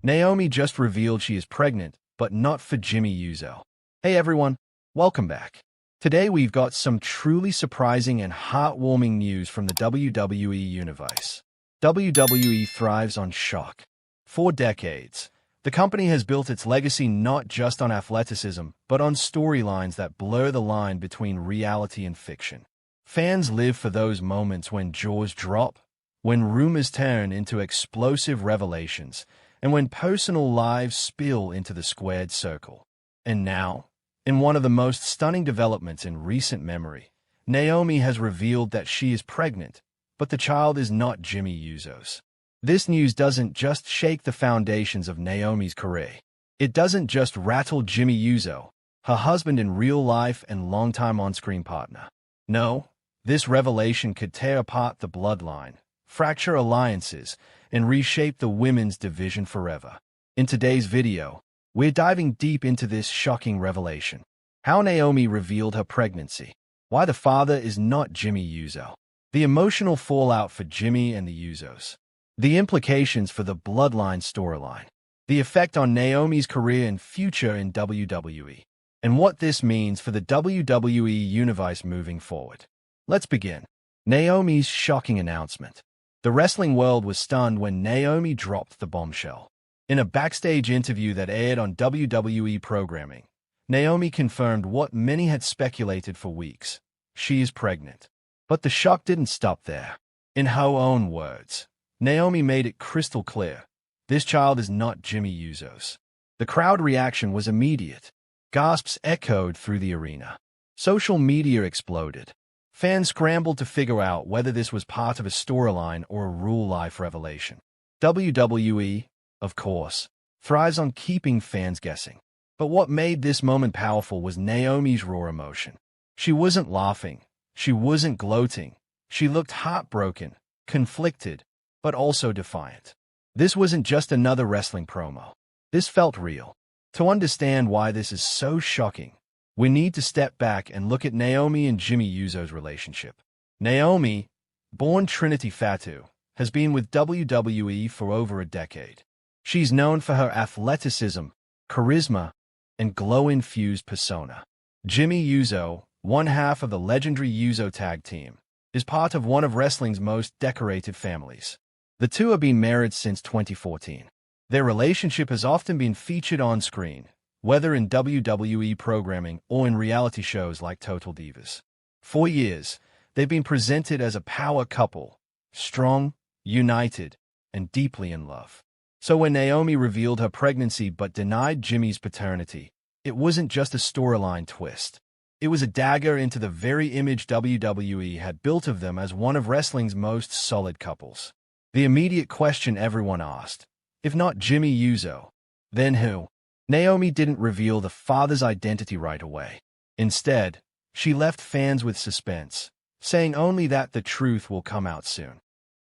Naomi just revealed she is pregnant, but not for Jimmy Uso. Hey everyone, welcome back. Today we've got some truly surprising and heartwarming news from the WWE universe. WWE thrives on shock. For decades, the company has built its legacy not just on athleticism, but on storylines that blur the line between reality and fiction. Fans live for those moments when jaws drop, when rumors turn into explosive revelations, and when personal lives spill into the squared circle. And now, in one of the most stunning developments in recent memory, Naomi has revealed that she is pregnant, but the child is not Jimmy Uso's. This news doesn't just shake the foundations of Naomi's career. It doesn't just rattle Jimmy Uso, her husband in real life and longtime on-screen partner. No, this revelation could tear apart the bloodline, fracture alliances, and reshape the women's division forever. In today's video, we're diving deep into this shocking revelation. How Naomi revealed her pregnancy. Why the father is not Jimmy Uso. The emotional fallout for Jimmy and the Usos. The implications for the bloodline storyline. The effect on Naomi's career and future in WWE. And what this means for the WWE universe moving forward. Let's begin. Naomi's shocking announcement. The wrestling world was stunned when Naomi dropped the bombshell. In a backstage interview that aired on WWE programming, Naomi confirmed what many had speculated for weeks. She is pregnant. But the shock didn't stop there. In her own words, Naomi made it crystal clear. This child is not Jimmy Uso's. The crowd reaction was immediate. Gasps echoed through the arena. Social media exploded. Fans scrambled to figure out whether this was part of a storyline or a real-life revelation. WWE, of course, thrives on keeping fans guessing. But what made this moment powerful was Naomi's raw emotion. She wasn't laughing. She wasn't gloating. She looked heartbroken, conflicted, but also defiant. This wasn't just another wrestling promo. This felt real. To understand why this is so shocking, we need to step back and look at Naomi and Jimmy Uso's relationship. Naomi, born Trinity Fatu, has been with WWE for over a decade. She's known for her athleticism, charisma, and glow-infused persona. Jimmy Uso, one half of the legendary Uso tag team, is part of one of wrestling's most decorated families. The two have been married since 2014. Their relationship has often been featured on screen, whether in WWE programming or in reality shows like Total Divas. For years, they've been presented as a power couple, strong, united, and deeply in love. So when Naomi revealed her pregnancy but denied Jimmy's paternity, it wasn't just a storyline twist. It was a dagger into the very image WWE had built of them as one of wrestling's most solid couples. The immediate question everyone asked, if not Jimmy Uso, then who? Naomi didn't reveal the father's identity right away. Instead, she left fans with suspense, saying only that the truth will come out soon.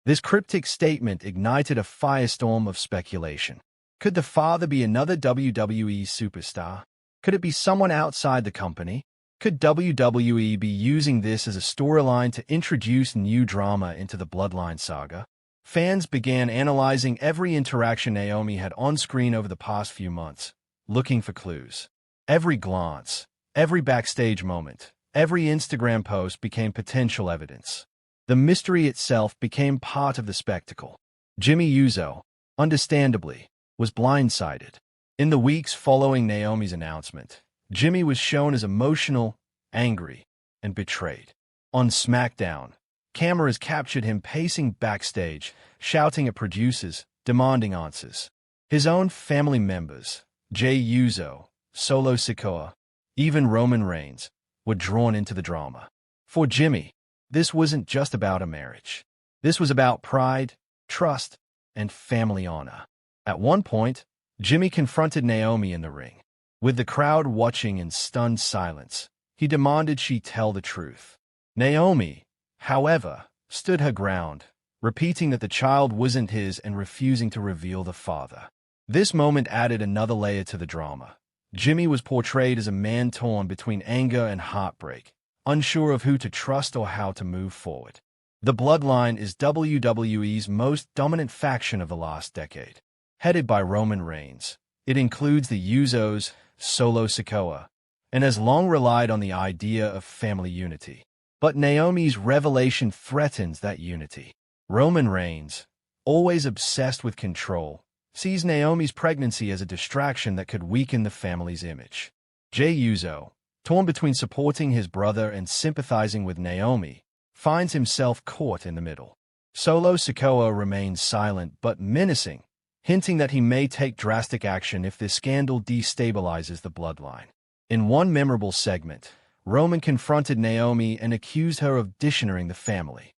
This cryptic statement ignited a firestorm of speculation. Could the father be another WWE superstar? Could it be someone outside the company? Could WWE be using this as a storyline to introduce new drama into the Bloodline saga? Fans began analyzing every interaction Naomi had on screen over the past few months, looking for clues. Every glance, every backstage moment, every Instagram post became potential evidence. The mystery itself became part of the spectacle. Jimmy Uso, understandably, was blindsided. In the weeks following Naomi's announcement, Jimmy was shown as emotional, angry, and betrayed. On SmackDown, cameras captured him pacing backstage, shouting at producers, demanding answers. His own family members, Jey Uso, Solo Sikoa, even Roman Reigns, were drawn into the drama. For Jimmy, this wasn't just about a marriage. This was about pride, trust, and family honor. At one point, Jimmy confronted Naomi in the ring. With the crowd watching in stunned silence, he demanded she tell the truth. Naomi, however, stood her ground, repeating that the child wasn't his and refusing to reveal the father. This moment added another layer to the drama. Jimmy was portrayed as a man torn between anger and heartbreak, unsure of who to trust or how to move forward. The Bloodline is WWE's most dominant faction of the last decade. headed by Roman Reigns. It includes the Usos, Solo Sikoa, and has long relied on the idea of family unity. But Naomi's revelation threatens that unity. Roman Reigns, always obsessed with control, sees Naomi's pregnancy as a distraction that could weaken the family's image. Jey Uso, torn between supporting his brother and sympathizing with Naomi, finds himself caught in the middle. Solo Sikoa remains silent but menacing, hinting that he may take drastic action if this scandal destabilizes the bloodline. In one memorable segment, Roman confronted Naomi and accused her of dishonouring the family.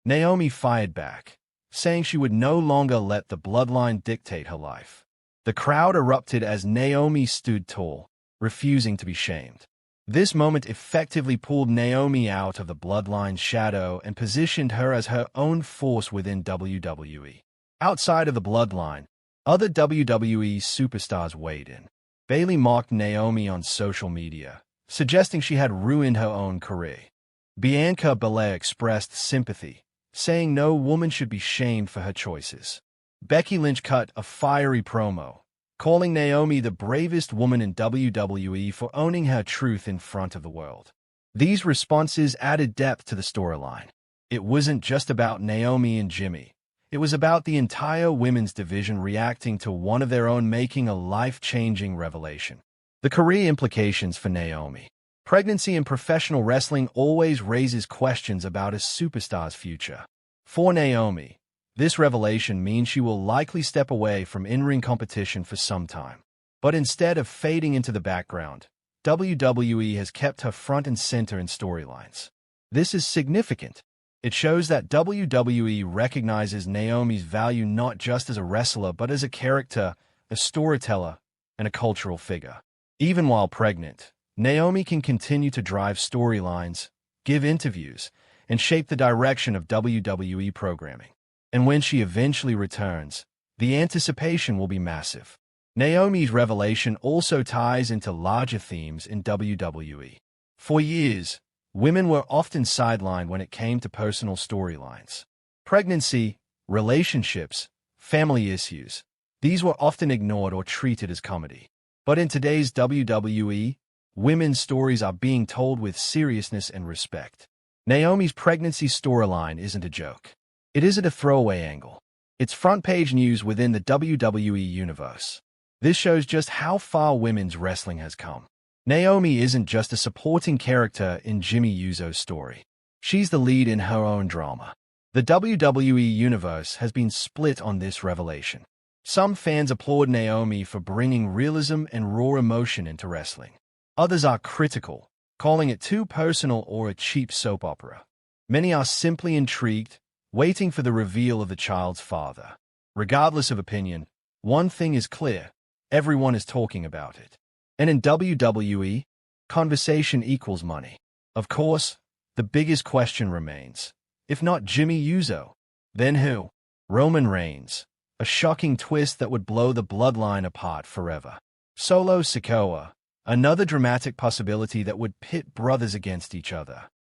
Naomi fired back, saying she would no longer let the bloodline dictate her life. The crowd erupted as Naomi stood tall, refusing to be shamed. This moment effectively pulled Naomi out of the bloodline's shadow and positioned her as her own force within WWE. Outside of the bloodline, other WWE superstars weighed in. Bayley mocked Naomi on social media, suggesting she had ruined her own career. Bianca Belair expressed sympathy, saying no woman should be shamed for her choices. Becky Lynch cut a fiery promo, calling Naomi the bravest woman in WWE for owning her truth in front of the world. These responses added depth to the storyline. It wasn't just about Naomi and Jimmy. It was about the entire women's division reacting to one of their own making a life-changing revelation. The career implications for Naomi. Pregnancy in professional wrestling always raises questions about a superstar's future. For Naomi, this revelation means she will likely step away from in-ring competition for some time. But instead of fading into the background, WWE has kept her front and center in storylines. This is significant. It shows that WWE recognizes Naomi's value not just as a wrestler but as a character, a storyteller, and a cultural figure. Even while pregnant, Naomi can continue to drive storylines, give interviews, and shape the direction of WWE programming. And when she eventually returns, the anticipation will be massive. Naomi's revelation also ties into larger themes in WWE. For years, women were often sidelined when it came to personal storylines. Pregnancy, relationships, family issues. These were often ignored or treated as comedy. But in today's WWE, women's stories are being told with seriousness and respect. Naomi's pregnancy storyline isn't a joke. It isn't a throwaway angle. It's front-page news within the WWE universe. This shows just how far women's wrestling has come. Naomi isn't just a supporting character in Jimmy Uso's story. She's the lead in her own drama. The WWE universe has been split on this revelation. Some fans applaud Naomi for bringing realism and raw emotion into wrestling. Others are critical, calling it too personal or a cheap soap opera. Many are simply intrigued, waiting for the reveal of the child's father. Regardless of opinion, one thing is clear: everyone is talking about it. And in WWE, conversation equals money. Of course, the biggest question remains: if not Jimmy Uso, then who? Roman Reigns, a shocking twist that would blow the bloodline apart forever. Solo Sikoa, another dramatic possibility that would pit brothers against each other.